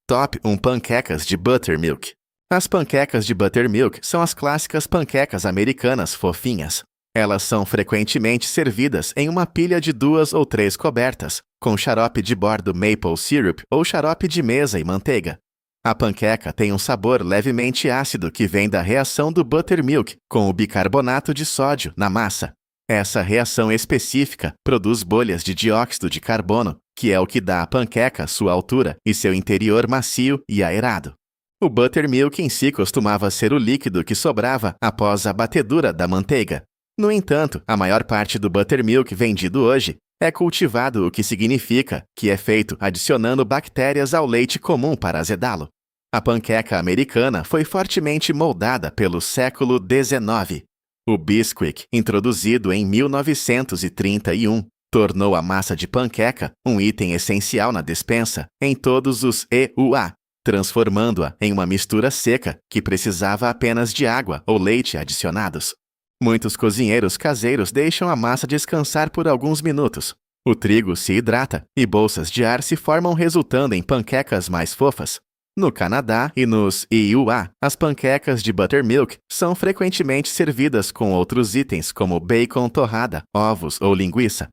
Top 1 panquecas de buttermilk. As panquecas de buttermilk são as clássicas panquecas americanas fofinhas. Elas são frequentemente servidas em uma pilha de 2 ou 3 cobertas, com xarope de bordo maple syrup ou xarope de mesa e manteiga. A panqueca tem um sabor levemente ácido que vem da reação do buttermilk com o bicarbonato de sódio na massa. Essa reação específica produz bolhas de dióxido de carbono, que é o que dá à panqueca sua altura e seu interior macio e aerado. O buttermilk em si costumava ser o líquido que sobrava após a batedura da manteiga. No entanto, a maior parte do buttermilk vendido hoje é cultivado, o que significa que é feito adicionando bactérias ao leite comum para azedá-lo. A panqueca americana foi fortemente moldada pelo século XIX. O Bisquick, introduzido em 1931, tornou a massa de panqueca um item essencial na despensa em todos os EUA, transformando-a em uma mistura seca que precisava apenas de água ou leite adicionados. Muitos cozinheiros caseiros deixam a massa descansar por alguns minutos. O trigo se hidrata e bolsas de ar se formam, resultando em panquecas mais fofas. No Canadá e nos EUA, as panquecas de buttermilk são frequentemente servidas com outros itens como bacon, torrada, ovos ou linguiça.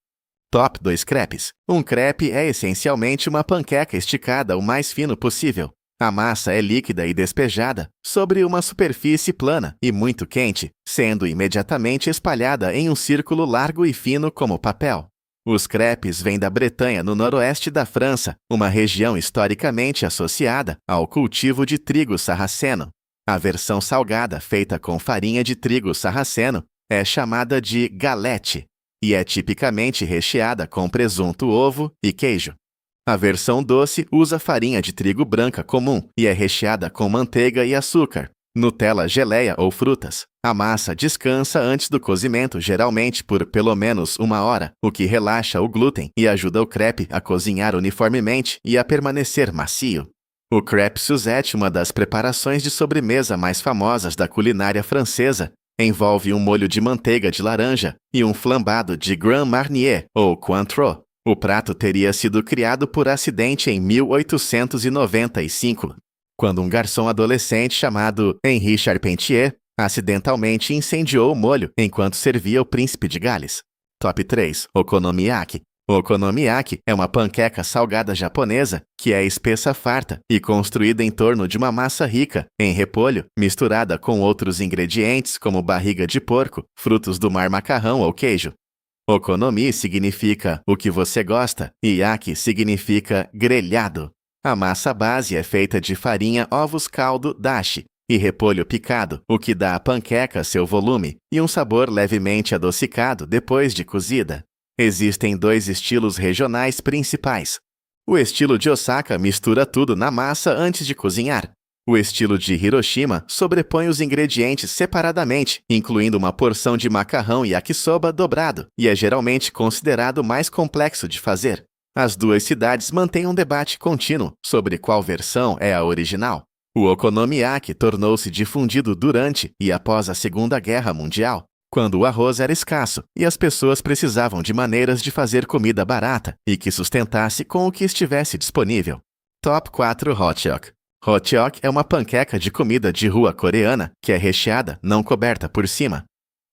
Top 2 crepes. Um crepe é essencialmente uma panqueca esticada o mais fino possível. A massa é líquida e despejada sobre uma superfície plana e muito quente, sendo imediatamente espalhada em um círculo largo e fino como papel. Os crepes vêm da Bretanha, no noroeste da França, uma região historicamente associada ao cultivo de trigo sarraceno. A versão salgada, feita com farinha de trigo sarraceno, é chamada de galette e é tipicamente recheada com presunto, ovo e queijo. A versão doce usa farinha de trigo branca comum e é recheada com manteiga e açúcar, Nutella, geleia ou frutas. A massa descansa antes do cozimento, geralmente por pelo menos 1 hora, o que relaxa o glúten e ajuda o crepe a cozinhar uniformemente e a permanecer macio. O crepe Suzette, uma das preparações de sobremesa mais famosas da culinária francesa, envolve um molho de manteiga de laranja e um flambado de Grand Marnier ou Cointreau. O prato teria sido criado por acidente em 1895, quando um garçom adolescente chamado Henri Charpentier acidentalmente incendiou o molho enquanto servia o príncipe de Gales. Top 3. Okonomiyaki. O okonomiyaki é uma panqueca salgada japonesa que é espessa, farta e construída em torno de uma massa rica em repolho, misturada com outros ingredientes como barriga de porco, frutos do mar, macarrão ou queijo. Okonomi significa o que você gosta e yaki significa grelhado. A massa base é feita de farinha, ovos, caldo, dashi e repolho picado, o que dá à panqueca seu volume e um sabor levemente adocicado depois de cozida. Existem 2 estilos regionais principais. O estilo de Osaka mistura tudo na massa antes de cozinhar. O estilo de Hiroshima sobrepõe os ingredientes separadamente, incluindo uma porção de macarrão e yakisoba dobrado, e é geralmente considerado mais complexo de fazer. As 2 cidades mantêm um debate contínuo sobre qual versão é a original. O okonomiyaki tornou-se difundido durante e após a Segunda Guerra Mundial, quando o arroz era escasso e as pessoas precisavam de maneiras de fazer comida barata e que sustentasse com o que estivesse disponível. Top 4 Hotteok. Hotteok é uma panqueca de comida de rua coreana que é recheada, não coberta por cima.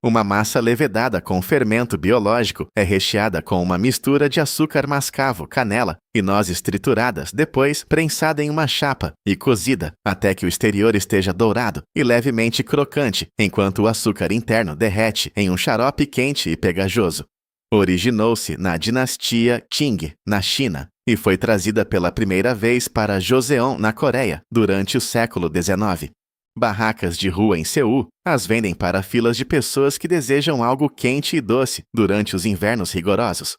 Uma massa levedada com fermento biológico é recheada com uma mistura de açúcar mascavo, canela e nozes trituradas, depois prensada em uma chapa e cozida até que o exterior esteja dourado e levemente crocante, enquanto o açúcar interno derrete em um xarope quente e pegajoso. Originou-se na dinastia Qing, na China, e foi trazida pela primeira vez para Joseon, na Coreia, durante o século XIX. Barracas de rua em Seul as vendem para filas de pessoas que desejam algo quente e doce durante os invernos rigorosos.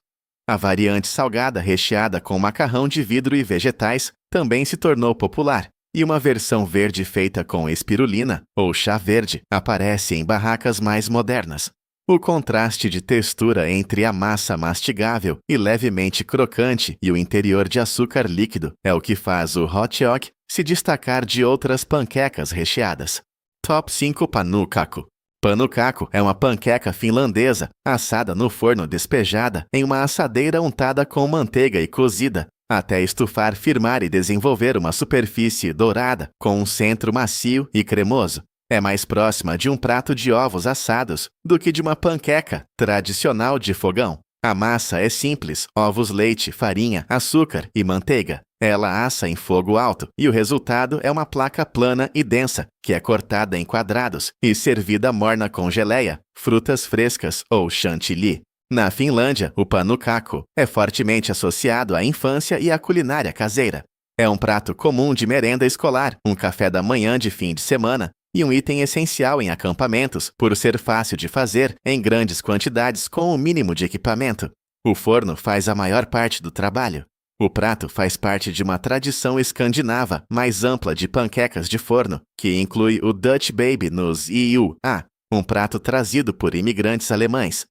A variante salgada recheada com macarrão de vidro e vegetais também se tornou popular, e uma versão verde feita com espirulina, ou chá verde, aparece em barracas mais modernas. O contraste de textura entre a massa mastigável e levemente crocante e o interior de açúcar líquido é o que faz o hotteok se destacar de outras panquecas recheadas. Top 5 Pannukakku. Pannukakku é uma panqueca finlandesa assada no forno, despejada em uma assadeira untada com manteiga e cozida até estufar, firmar e desenvolver uma superfície dourada com um centro macio e cremoso. É mais próxima de um prato de ovos assados do que de uma panqueca tradicional de fogão. A massa é simples: ovos, leite, farinha, açúcar e manteiga. Ela assa em fogo alto e o resultado é uma placa plana e densa, que é cortada em quadrados e servida morna com geleia, frutas frescas ou chantilly. Na Finlândia, o pannukaku é fortemente associado à infância e à culinária caseira. É um prato comum de merenda escolar, um café da manhã de fim de semana e um item essencial em acampamentos por ser fácil de fazer em grandes quantidades com o mínimo de equipamento. O forno faz a maior parte do trabalho. O prato faz parte de uma tradição escandinava mais ampla de panquecas de forno, que inclui o Dutch Baby nos IUA, um prato trazido por imigrantes alemães.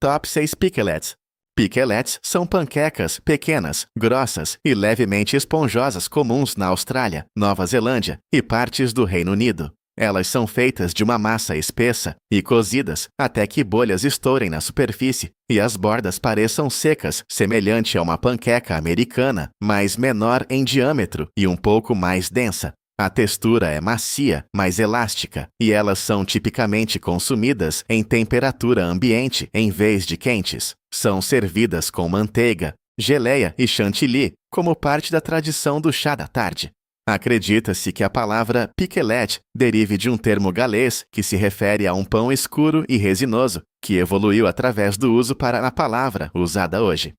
Top 6 pikelets. Pikelets são panquecas pequenas, grossas e levemente esponjosas comuns na Austrália, Nova Zelândia e partes do Reino Unido. Elas são feitas de uma massa espessa e cozidas até que bolhas estourem na superfície e as bordas pareçam secas, semelhante a uma panqueca americana, mas menor em diâmetro e um pouco mais densa. A textura é macia, mais elástica, e elas são tipicamente consumidas em temperatura ambiente em vez de quentes. São servidas com manteiga, geleia e chantilly, como parte da tradição do chá da tarde. Acredita-se que a palavra pikelette derive de um termo galês que se refere a um pão escuro e resinoso, que evoluiu através do uso para a palavra usada hoje.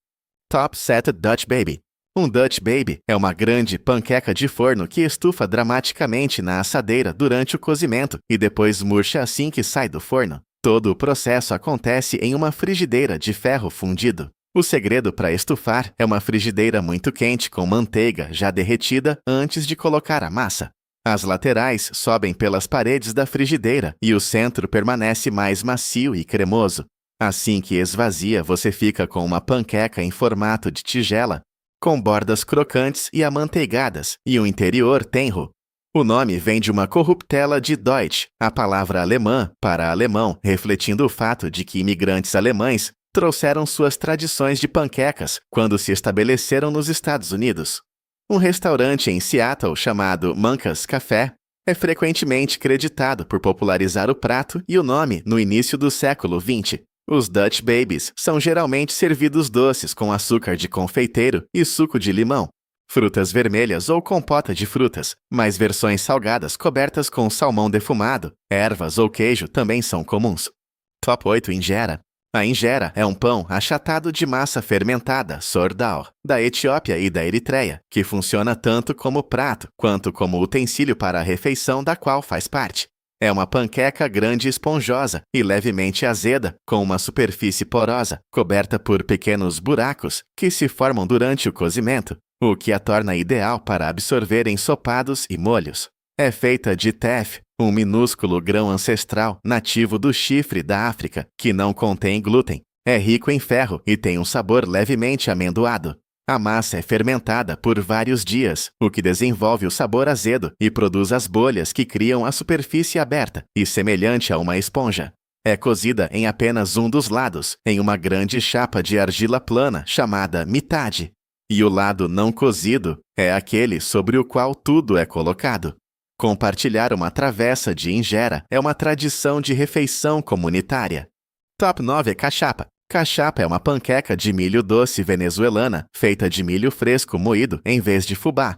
Top Set Dutch Baby. Um Dutch Baby é uma grande panqueca de forno que estufa dramaticamente na assadeira durante o cozimento e depois murcha assim que sai do forno. Todo o processo acontece em uma frigideira de ferro fundido. O segredo para estufar é uma frigideira muito quente com manteiga já derretida antes de colocar a massa. As laterais sobem pelas paredes da frigideira e o centro permanece mais macio e cremoso. Assim que esvazia, você fica com uma panqueca em formato de tigela, com bordas crocantes e amanteigadas e um interior tenro. O nome vem de uma corruptela de Deutsch, a palavra alemã para alemão, refletindo o fato de que imigrantes alemães trouxeram suas tradições de panquecas quando se estabeleceram nos Estados Unidos. Um restaurante em Seattle chamado Manca's Café é frequentemente creditado por popularizar o prato e o nome no início do século XX. Os Dutch Babies são geralmente servidos doces com açúcar de confeiteiro e suco de limão, frutas vermelhas ou compota de frutas, mas versões salgadas cobertas com salmão defumado, ervas ou queijo também são comuns. Top 8 Injera. A injera é um pão achatado de massa fermentada, sourdough, da Etiópia e da Eritreia, que funciona tanto como prato quanto como utensílio para a refeição da qual faz parte. É uma panqueca grande e esponjosa e levemente azeda, com uma superfície porosa, coberta por pequenos buracos que se formam durante o cozimento, o que a torna ideal para absorver ensopados e molhos. É feita de teff, um minúsculo grão ancestral nativo do chifre da África, que não contém glúten. É rico em ferro e tem um sabor levemente amendoado. A massa é fermentada por vários dias, o que desenvolve o sabor azedo e produz as bolhas que criam a superfície aberta e semelhante a uma esponja. É cozida em apenas um dos lados, em uma grande chapa de argila plana chamada mitade. E o lado não cozido é aquele sobre o qual tudo é colocado. Compartilhar uma travessa de injera é uma tradição de refeição comunitária. Top 9 é cachapa. Cachapa é uma panqueca de milho doce venezuelana, feita de milho fresco moído em vez de fubá.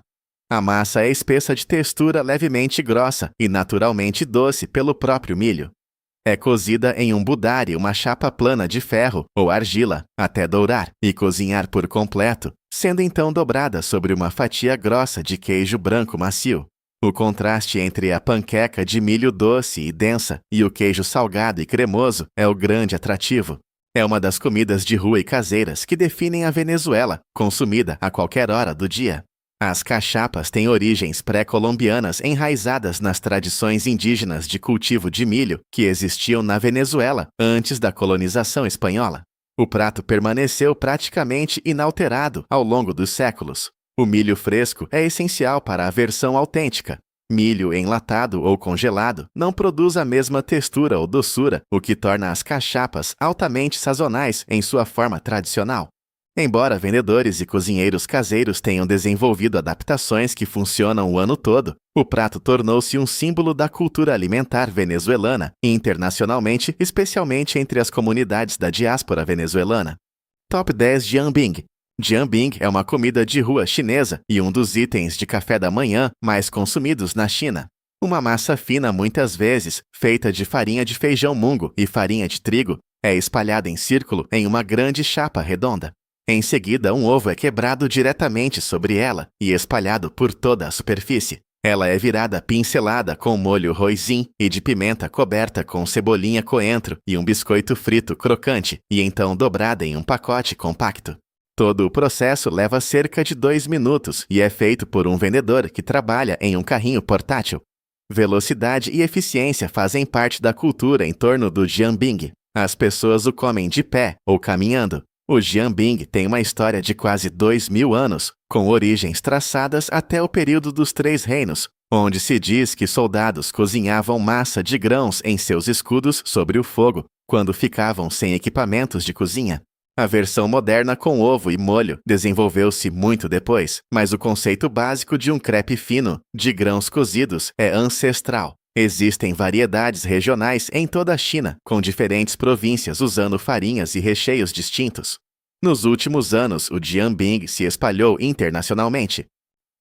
A massa é espessa de textura levemente grossa e naturalmente doce pelo próprio milho. É cozida em um budare, uma chapa plana de ferro ou argila, até dourar e cozinhar por completo, sendo então dobrada sobre uma fatia grossa de queijo branco macio. O contraste entre a panqueca de milho doce e densa e o queijo salgado e cremoso é o grande atrativo. É uma das comidas de rua e caseiras que definem a Venezuela, consumida a qualquer hora do dia. As cachapas têm origens pré-colombianas enraizadas nas tradições indígenas de cultivo de milho que existiam na Venezuela antes da colonização espanhola. O prato permaneceu praticamente inalterado ao longo dos séculos. O milho fresco é essencial para a versão autêntica. Milho enlatado ou congelado não produz a mesma textura ou doçura, o que torna as cachapas altamente sazonais em sua forma tradicional. Embora vendedores e cozinheiros caseiros tenham desenvolvido adaptações que funcionam o ano todo, o prato tornou-se um símbolo da cultura alimentar venezuelana e internacionalmente, especialmente entre as comunidades da diáspora venezuelana. Top 10 Jianbing. Jianbing é uma comida de rua chinesa e um dos itens de café da manhã mais consumidos na China. Uma massa fina, muitas vezes, feita de farinha de feijão mungo e farinha de trigo, é espalhada em círculo em uma grande chapa redonda. Em seguida, um ovo é quebrado diretamente sobre ela e espalhado por toda a superfície. Ela é virada pincelada com molho hoisin e de pimenta coberta com cebolinha coentro e um biscoito frito crocante e então dobrada em um pacote compacto. Todo o processo leva cerca de 2 minutos e é feito por um vendedor que trabalha em um carrinho portátil. Velocidade e eficiência fazem parte da cultura em torno do jianbing. As pessoas o comem de pé ou caminhando. O jianbing tem uma história de quase 2.000 anos, com origens traçadas até o período dos Três Reinos, onde se diz que soldados cozinhavam massa de grãos em seus escudos sobre o fogo, quando ficavam sem equipamentos de cozinha. A versão moderna com ovo e molho desenvolveu-se muito depois, mas o conceito básico de um crepe fino, de grãos cozidos, é ancestral. Existem variedades regionais em toda a China, com diferentes províncias usando farinhas e recheios distintos. Nos últimos anos, o jianbing se espalhou internacionalmente.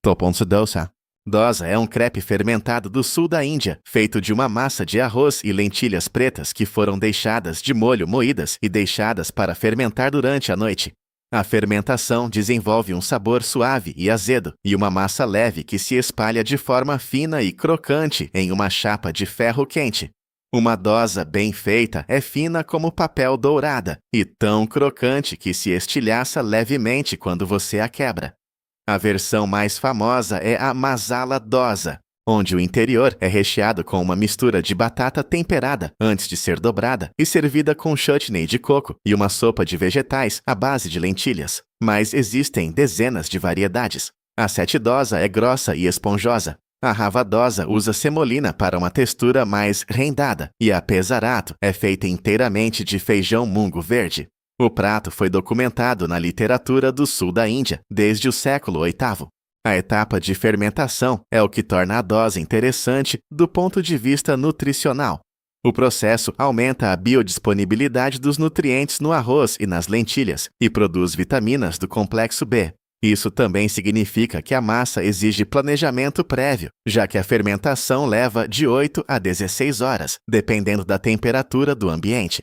Toponsu dosa. Dosa é um crepe fermentado do sul da Índia, feito de uma massa de arroz e lentilhas pretas que foram deixadas de molho moídas e deixadas para fermentar durante a noite. A fermentação desenvolve um sabor suave e azedo e uma massa leve que se espalha de forma fina e crocante em uma chapa de ferro quente. Uma dosa bem feita é fina como papel dourada e tão crocante que se estilhaça levemente quando você a quebra. A versão mais famosa é a masala dosa, onde o interior é recheado com uma mistura de batata temperada antes de ser dobrada e servida com chutney de coco e uma sopa de vegetais à base de lentilhas. Mas existem dezenas de variedades. A sete dosa é grossa e esponjosa. A rava dosa usa semolina para uma textura mais rendada e a pesarato é feita inteiramente de feijão mungo verde. O prato foi documentado na literatura do sul da Índia desde o século VIII. A etapa de fermentação é o que torna a dose interessante do ponto de vista nutricional. O processo aumenta a biodisponibilidade dos nutrientes no arroz e nas lentilhas e produz vitaminas do complexo B. Isso também significa que a massa exige planejamento prévio, já que a fermentação leva de 8 a 16 horas, dependendo da temperatura do ambiente.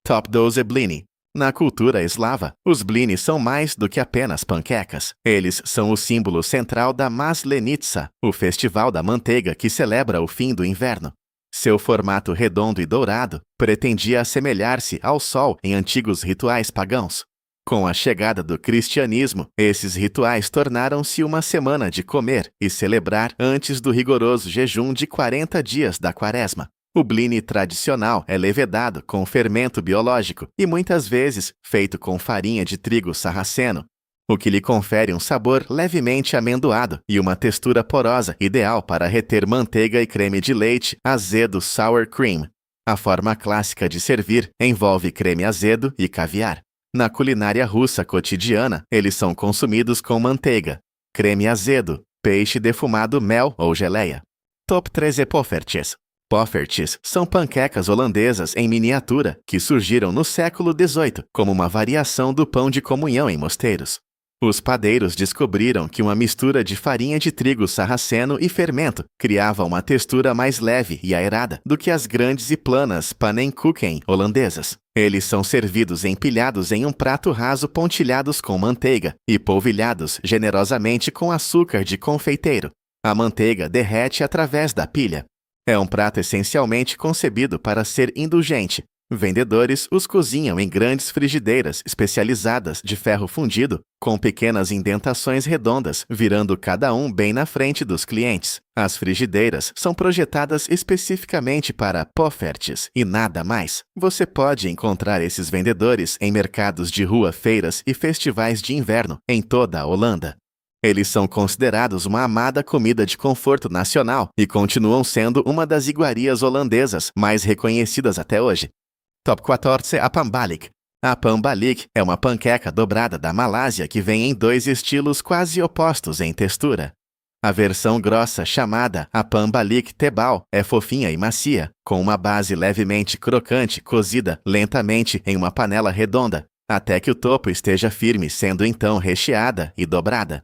Top 12 blini. Na cultura eslava, os blini são mais do que apenas panquecas. Eles são o símbolo central da Maslenitsa, o festival da manteiga que celebra o fim do inverno. Seu formato redondo e dourado pretendia assemelhar-se ao sol em antigos rituais pagãos. Com a chegada do cristianismo, esses rituais tornaram-se uma semana de comer e celebrar antes do rigoroso jejum de 40 dias da quaresma. O blini tradicional é levedado com fermento biológico e muitas vezes feito com farinha de trigo sarraceno, o que lhe confere um sabor levemente amendoado e uma textura porosa ideal para reter manteiga e creme de leite azedo sour cream. A forma clássica de servir envolve creme azedo e caviar. Na culinária russa cotidiana, eles são consumidos com manteiga, creme azedo, peixe defumado, mel ou geleia. Top 13 poffertjes. Poffertjes são panquecas holandesas em miniatura que surgiram no século XVIII como uma variação do pão de comunhão em mosteiros. Os padeiros descobriram que uma mistura de farinha de trigo sarraceno e fermento criava uma textura mais leve e aerada do que as grandes e planas pannenkoeken holandesas. Eles são servidos empilhados em um prato raso pontilhados com manteiga e polvilhados generosamente com açúcar de confeiteiro. A manteiga derrete através da pilha. É um prato essencialmente concebido para ser indulgente. Vendedores os cozinham em grandes frigideiras especializadas de ferro fundido, com pequenas indentações redondas, virando cada um bem na frente dos clientes. As frigideiras são projetadas especificamente para poffertjes e nada mais. Você pode encontrar esses vendedores em mercados de rua, feiras e festivais de inverno em toda a Holanda. Eles são considerados uma amada comida de conforto nacional e continuam sendo uma das iguarias holandesas mais reconhecidas até hoje. Top 14 apambalik. A pan balik é uma panqueca dobrada da Malásia que vem em dois estilos quase opostos em textura. A versão grossa, chamada a pan balik tebal, é fofinha e macia, com uma base levemente crocante cozida lentamente em uma panela redonda, até que o topo esteja firme, sendo então recheada e dobrada.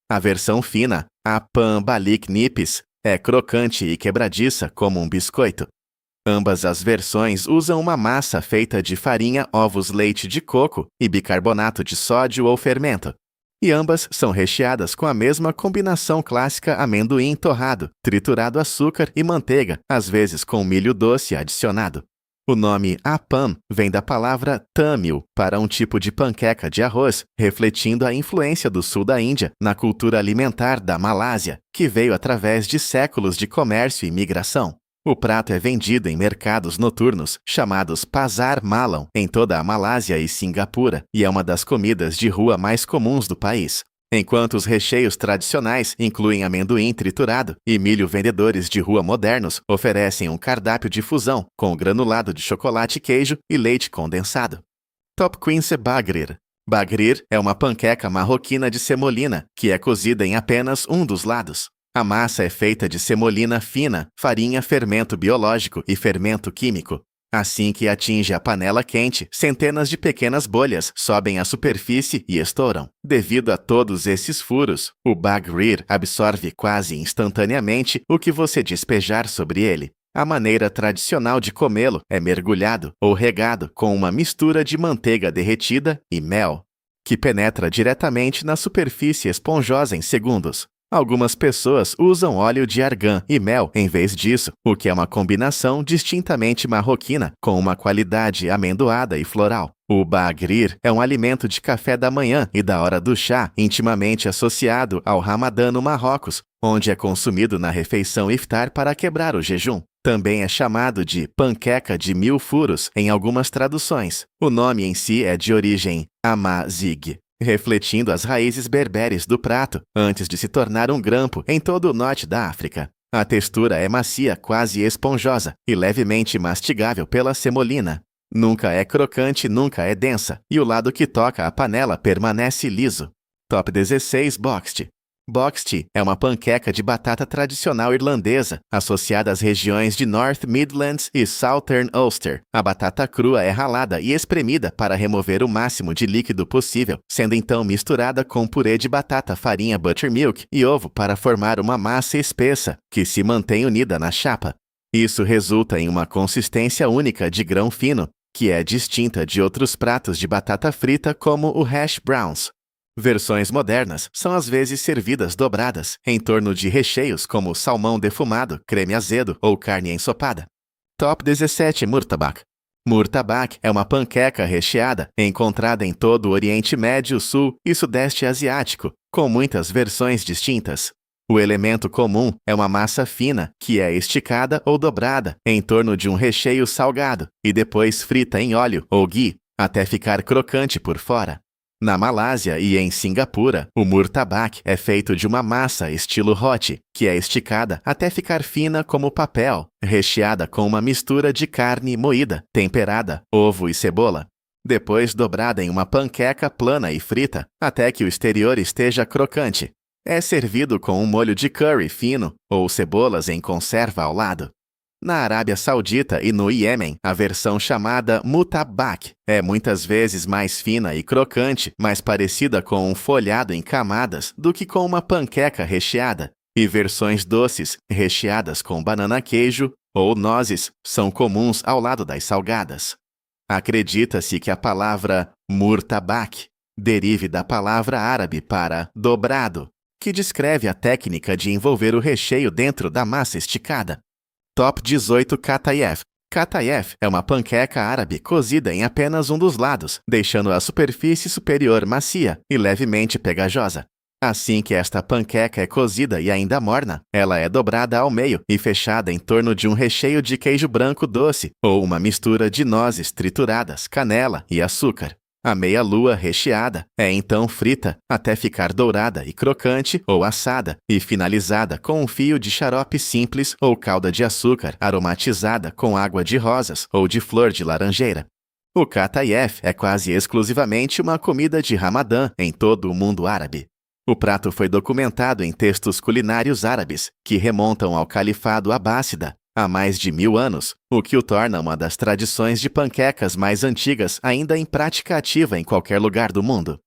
A versão fina, a pan balik nipis, é crocante e quebradiça como um biscoito. Ambas as versões usam uma massa feita de farinha, ovos, leite de coco e bicarbonato de sódio ou fermento. E ambas são recheadas com a mesma combinação clássica amendoim torrado, triturado açúcar e manteiga, às vezes com milho doce adicionado. O nome appam vem da palavra Tamil para um tipo de panqueca de arroz, refletindo a influência do sul da Índia na cultura alimentar da Malásia, que veio através de séculos de comércio e migração. O prato é vendido em mercados noturnos, chamados Pasar Malam, em toda a Malásia e Singapura, e é uma das comidas de rua mais comuns do país. Enquanto os recheios tradicionais incluem amendoim triturado e milho, vendedores de rua modernos oferecem um cardápio de fusão com granulado de chocolate, queijo e leite condensado. Top Quince Bagrir. Bagrir é uma panqueca marroquina de semolina, que é cozida em apenas um dos lados. A massa é feita de semolina fina, farinha, fermento biológico e fermento químico. Assim que atinge a panela quente, centenas de pequenas bolhas sobem à superfície e estouram. Devido a todos esses furos, o bagrir absorve quase instantaneamente o que você despejar sobre ele. A maneira tradicional de comê-lo é mergulhado ou regado com uma mistura de manteiga derretida e mel, que penetra diretamente na superfície esponjosa em segundos. Algumas pessoas usam óleo de argan e mel em vez disso, o que é uma combinação distintamente marroquina com uma qualidade amendoada e floral. O bagrir é um alimento de café da manhã e da hora do chá, intimamente associado ao Ramadã no Marrocos, onde é consumido na refeição iftar para quebrar o jejum. Também é chamado de panqueca de 1000 furos em algumas traduções. O nome em si é de origem amazigh, refletindo as raízes berberes do prato, antes de se tornar um grampo em todo o norte da África. A textura é macia, quase esponjosa, e levemente mastigável pela semolina. Nunca é crocante, nunca é densa, e o lado que toca a panela permanece liso. Top 16 Boxty. Boxty é uma panqueca de batata tradicional irlandesa, associada às regiões de North Midlands e Southern Ulster. A batata crua é ralada e espremida para remover o máximo de líquido possível, sendo então misturada com purê de batata, farinha, buttermilk e ovo para formar uma massa espessa, que se mantém unida na chapa. Isso resulta em uma consistência única de grão fino, que é distinta de outros pratos de batata frita como o hash browns. Versões modernas são às vezes servidas dobradas, em torno de recheios como salmão defumado, creme azedo ou carne ensopada. Top 17 Murtabak. Murtabak é uma panqueca recheada, encontrada em todo o Oriente Médio, Sul e Sudeste Asiático, com muitas versões distintas. O elemento comum é uma massa fina, que é esticada ou dobrada em torno de um recheio salgado e depois frita em óleo ou ghee, até ficar crocante por fora. Na Malásia e em Singapura, o murtabak é feito de uma massa estilo roti, que é esticada até ficar fina como papel, recheada com uma mistura de carne moída, temperada, ovo e cebola. Depois dobrada em uma panqueca plana e frita, até que o exterior esteja crocante. É servido com um molho de curry fino ou cebolas em conserva ao lado. Na Arábia Saudita e no Iêmen, a versão chamada mutabak é muitas vezes mais fina e crocante, mais parecida com um folhado em camadas do que com uma panqueca recheada. E versões doces, recheadas com banana queijo ou nozes, são comuns ao lado das salgadas. Acredita-se que a palavra murtabak derive da palavra árabe para dobrado, que descreve a técnica de envolver o recheio dentro da massa esticada. Top 18 Katayef. Katayef é uma panqueca árabe cozida em apenas um dos lados, deixando a superfície superior macia e levemente pegajosa. Assim que esta panqueca é cozida e ainda morna, ela é dobrada ao meio e fechada em torno de um recheio de queijo branco doce ou uma mistura de nozes trituradas, canela e açúcar. A meia-lua recheada é então frita até ficar dourada e crocante ou assada e finalizada com um fio de xarope simples ou calda de açúcar aromatizada com água de rosas ou de flor de laranjeira. O katayef é quase exclusivamente uma comida de Ramadã em todo o mundo árabe. O prato foi documentado em textos culinários árabes, que remontam ao Califado Abássida, há mais de 1000 anos, o que o torna uma das tradições de panquecas mais antigas ainda em prática ativa em qualquer lugar do mundo.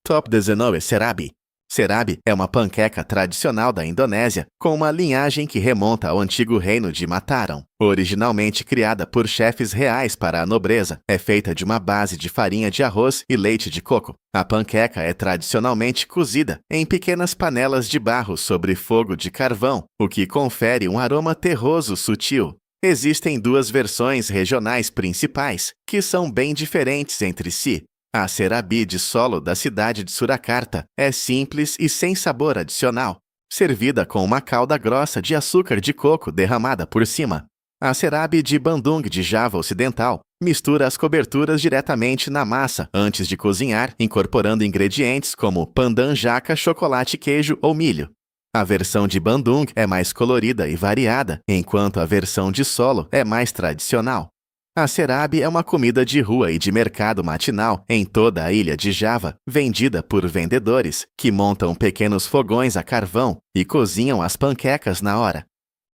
Top 19 Serabi. Serabi é uma panqueca tradicional da Indonésia, com uma linhagem que remonta ao antigo reino de Mataram. Originalmente criada por chefes reais para a nobreza, é feita de uma base de farinha de arroz e leite de coco. A panqueca é tradicionalmente cozida em pequenas panelas de barro sobre fogo de carvão, o que confere um aroma terroso sutil. Existem duas versões regionais principais, que são bem diferentes entre si. A serabi de solo da cidade de Surakarta é simples e sem sabor adicional, servida com uma calda grossa de açúcar de coco derramada por cima. A serabi de Bandung de Java Ocidental mistura as coberturas diretamente na massa antes de cozinhar, incorporando ingredientes como pandan jaca, chocolate, queijo ou milho. A versão de Bandung é mais colorida e variada, enquanto a versão de solo é mais tradicional. A serabi é uma comida de rua e de mercado matinal em toda a ilha de Java, vendida por vendedores que montam pequenos fogões a carvão e cozinham as panquecas na hora.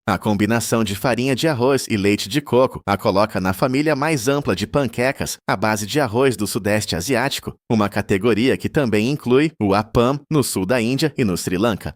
A combinação de farinha de arroz e leite de coco a coloca na família mais ampla de panquecas à base de arroz do Sudeste Asiático, uma categoria que também inclui o appam no sul da Índia e no Sri Lanka.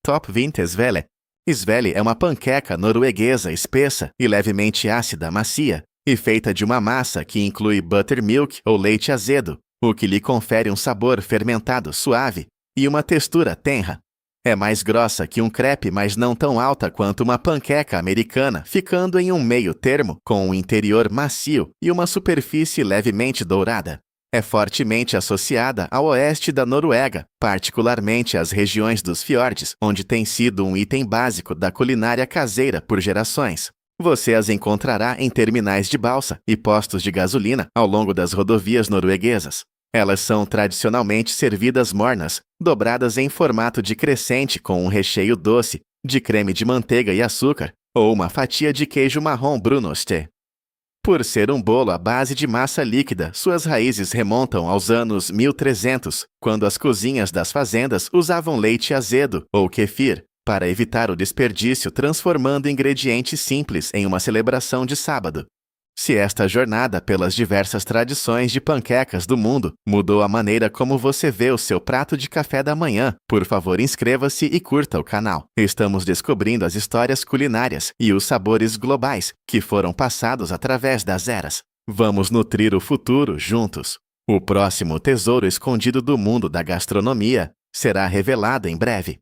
Top 20 Svele. Svele é uma panqueca norueguesa espessa e levemente ácida macia, e feita de uma massa que inclui buttermilk ou leite azedo, o que lhe confere um sabor fermentado suave e uma textura tenra. É mais grossa que um crepe, mas não tão alta quanto uma panqueca americana, ficando em um meio termo, com um interior macio e uma superfície levemente dourada. É fortemente associada ao oeste da Noruega, particularmente às regiões dos fiordes, onde tem sido um item básico da culinária caseira por gerações. Você as encontrará em terminais de balsa e postos de gasolina ao longo das rodovias norueguesas. Elas são tradicionalmente servidas mornas, dobradas em formato de crescente com um recheio doce, de creme de manteiga e açúcar, ou uma fatia de queijo marrom brunost. Por ser um bolo à base de massa líquida, suas raízes remontam aos anos 1300, quando as cozinhas das fazendas usavam leite azedo ou kefir, para evitar o desperdício transformando ingredientes simples em uma celebração de sábado. Se esta jornada pelas diversas tradições de panquecas do mundo mudou a maneira como você vê o seu prato de café da manhã, por favor inscreva-se e curta o canal. Estamos descobrindo as histórias culinárias e os sabores globais que foram passados através das eras. Vamos nutrir o futuro juntos. O próximo tesouro escondido do mundo da gastronomia será revelado em breve.